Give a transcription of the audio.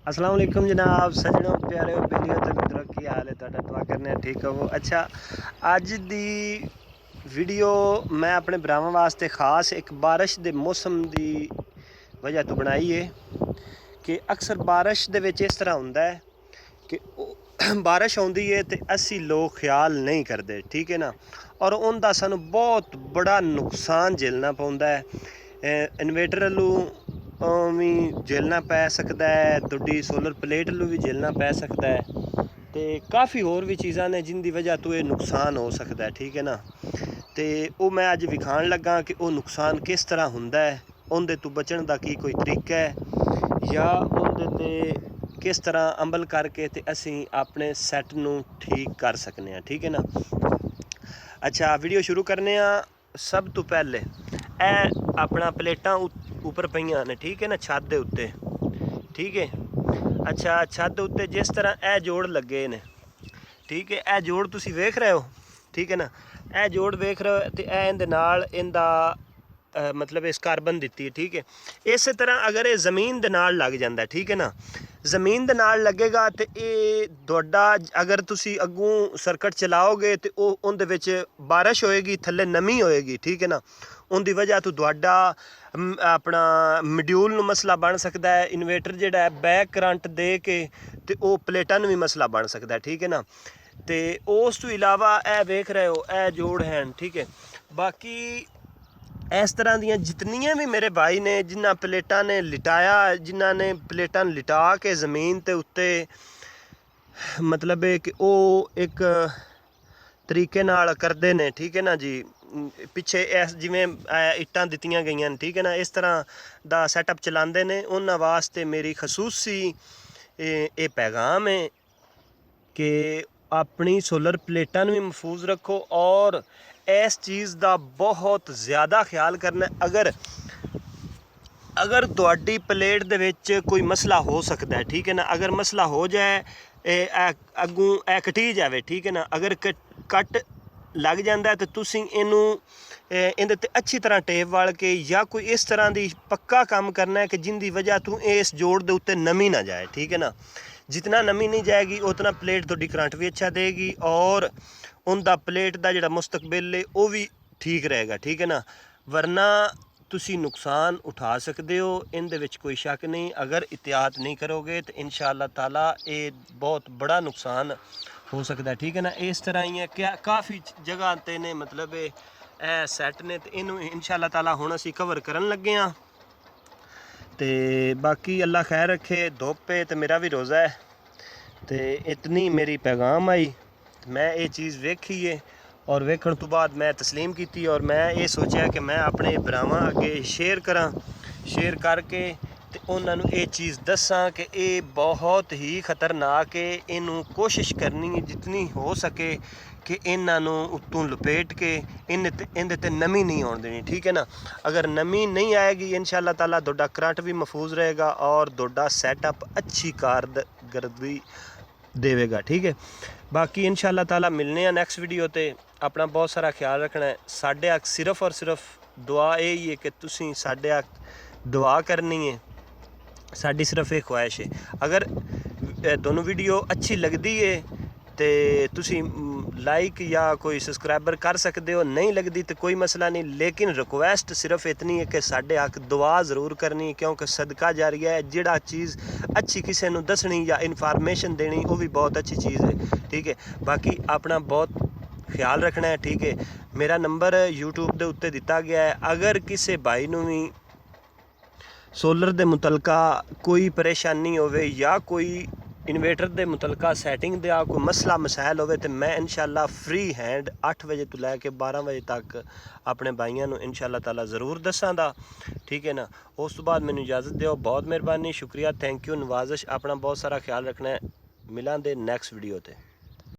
अस्सलाम वालेकुम जनाब सजनों प्यारे बेलियो तो मित्रों की हाल है तुहाडा दुआ करने ठीक हो। अच्छा अज दी वीडियो मैं अपने भरावां वास्ते खास एक बारिश दे मौसम दी वजह तो बनाई है कि अक्सर बारिश दे विच इस तरह हुंदा है कि बारिश आउंदी है तो असी लोग ख्याल नहीं करते, ठीक है ना, और उनका सानू बहुत बड़ा नुकसान झेलना पौंदा है। इन्वेटर वालू भी झेलना पै सकता है, तुहाडी सोलर प्लेट वालू भी झेलना पै सकता है, तो काफ़ी होर भी चीज़ां ने जिनकी वजह तो ये नुकसान हो सकता है, ठीक है ना। तो वो मैं अज विखाण लगा कि वो नुकसान किस तरह हुंदा है, उनदे तो बचण दा की कोई तरीका है या उनदे ते किस तरह अमल करके ते असी अपने सैट नू ठीक कर सकने हैं, ठीक है ना। अच्छा वीडियो शुरू करने सब तो पहले ए अपना प्लेटां उपर पईयां ने, ठीक है ना, छत दे उत्ते, ठीक है। अच्छा छत दे उत्ते जिस तरह ए जोड़ लगे ने, ठीक है, ए जोड़ तुसी वेख रहे हो, ठीक है ना, ए जोड़ वेख रहे हो तो ए इंदे नाल इंदा मतलब इस कार्बन दिती है, ठीक है। इस तरह अगर ये जमीन दे नाल लग जाता है, ठीक है ना, जमीन दे नाल लगेगा तो ये तुहाडा अगर तुसी अगों सर्किट चलाओगे तो उनदे विच बारिश होएगी, थल्ले नमी होएगी, ठीक है ना, उनकी वजह तो तुहाडा अपना मड्यूल नू मसला बन सकता है, इन्वेटर जिहड़ा है बैक करंट दे के तो वो प्लेटां नू भी मसला बन सकता है, ठीक है ना। तो उस तो इलावा ए वेख रहे हो ए जोड़ हैं, ठीक है। बाकी इस तरह दियाँ जितनियाँ भी मेरे भाई ने जिन्हें प्लेटां ने लिटाया, जिन्हों ने प्लेटां लिटा के ज़मीन के उत्ते मतलब है कि वो एक तरीके नाल करते हैं, ठीक है ना जी। पिछे इस जिमें इट्टां दित्तियां गई, ठीक है ना, इस तरह का सैटअप चलाते हैं। उन्होंने वास्ते मेरी खसूसी ये पैगाम है कि अपनी सोलर प्लेटां भी महफूज रखो और इस चीज़ का बहुत ज़्यादा ख्याल करना। अगर तुहाडी प्लेट दे विच कोई मसला हो सकता है, ठीक है ना, अगर मसला हो जाए अगों ए कटी जाए, ठीक है ना, अगर कट लग जाता है तो तुसी इनू इहदे ते अच्छी तरह टेप वाल के या कोई इस तरह की पक्का काम करना है कि जिनकी वजह तो इस जोड़ के उत्ते नमी ना जाए, ठीक है ना। जितना नमी नहीं जाएगी उतना प्लेट तुहाडी करंट भी अच्छा देगी और उनका प्लेट का जिहड़ा मुस्तकबिल है वो भी ठीक रहेगा, ठीक है ना। वरना तुसी नुकसान उठा सकते हो, इनदे विच कोई शक नहीं। अगर एहतियात नहीं करोगे तो इंशाअल्लाह ताला ये बहुत बड़ा नुकसान हो सकता है, ठीक है ना। इस तरह ही है क्या काफ़ी जगह ते ने मतलब ए सैट ने तो इनू इंशाअल्लाह ताला हुण असी कवर करन लगे हाँ। तो बाकी अल्लाह खैर रखे, धुप है तो मेरा भी रोज़ा है, तो इतनी मेरी पैगाम आई। मैं ये चीज़ वेखी है और वेखण तो बाद मैं तस्लीम की और मैं ये सोचा कि मैं अपने भरावां अगे शेयर करा, शेयर करके तो उन्होंने ये चीज़ दसा कि ये बहुत ही खतरनाक है। इनू कोशिश करनी जितनी हो सके कि इन्हों उत्तों लपेट के इनदे ते नमी नहीं आने देनी, ठीक है ना। अगर नमी नहीं आएगी इंशाअल्लाह ताला तुहाडा करंट भी महफूज रहेगा और तुहाडा सैटअप अच्छी कारकर्दगी देवेगा, ठीक है। बाकी इंशाअल्लाह ताला मिलने हैं नेक्स्ट वीडियो ते। अपना बहुत सारा ख्याल रखना है। साढ़े हक सिर्फ और सिर्फ दुआ यही है कि तुसी साढ़े हक दुआ करनी है, साड़ी सिर्फ एक ख्वाहिश है। अगर दोनों वीडियो अच्छी लगती है तो तुसी लाइक या कोई सब्सक्राइबर कर सकते हो, नहीं लगती तो कोई मसला नहीं, लेकिन रिक्वेस्ट सिर्फ इतनी है कि साढ़े हक दुआ ज़रूर करनी, क्योंकि सदका जारिया है। जिहड़ा चीज़ अच्छी किसी नूं दसनी या इन्फॉर्मेशन देनी वो भी बहुत अच्छी चीज़ है, ठीक है। बाकी अपना बहुत ख्याल रखना है, ठीक है। मेरा नंबर यूट्यूब के उत्ते दिता गया है। अगर किसी भाई नूं भी सोलर के मुतलका कोई परेशानी होवे या कोई इन्वेटर के मुतलका सैटिंग का कोई मसला मसाइल होवे तो मैं इंशाअल्लाह फ्री हैंड 8 बजे तो लैके 12 बजे तक अपने भाइयों को इंशाअल्लाह ताला ज़रूर दसांगा, ठीक है ना। उस तो बाद मैनू इजाज़त दो, बहुत मेहरबानी, शुक्रिया, थैंक यू, नवाजिश। अपना बहुत सारा ख्याल रखना है। मिलां दे नैक्सट वीडियो ते।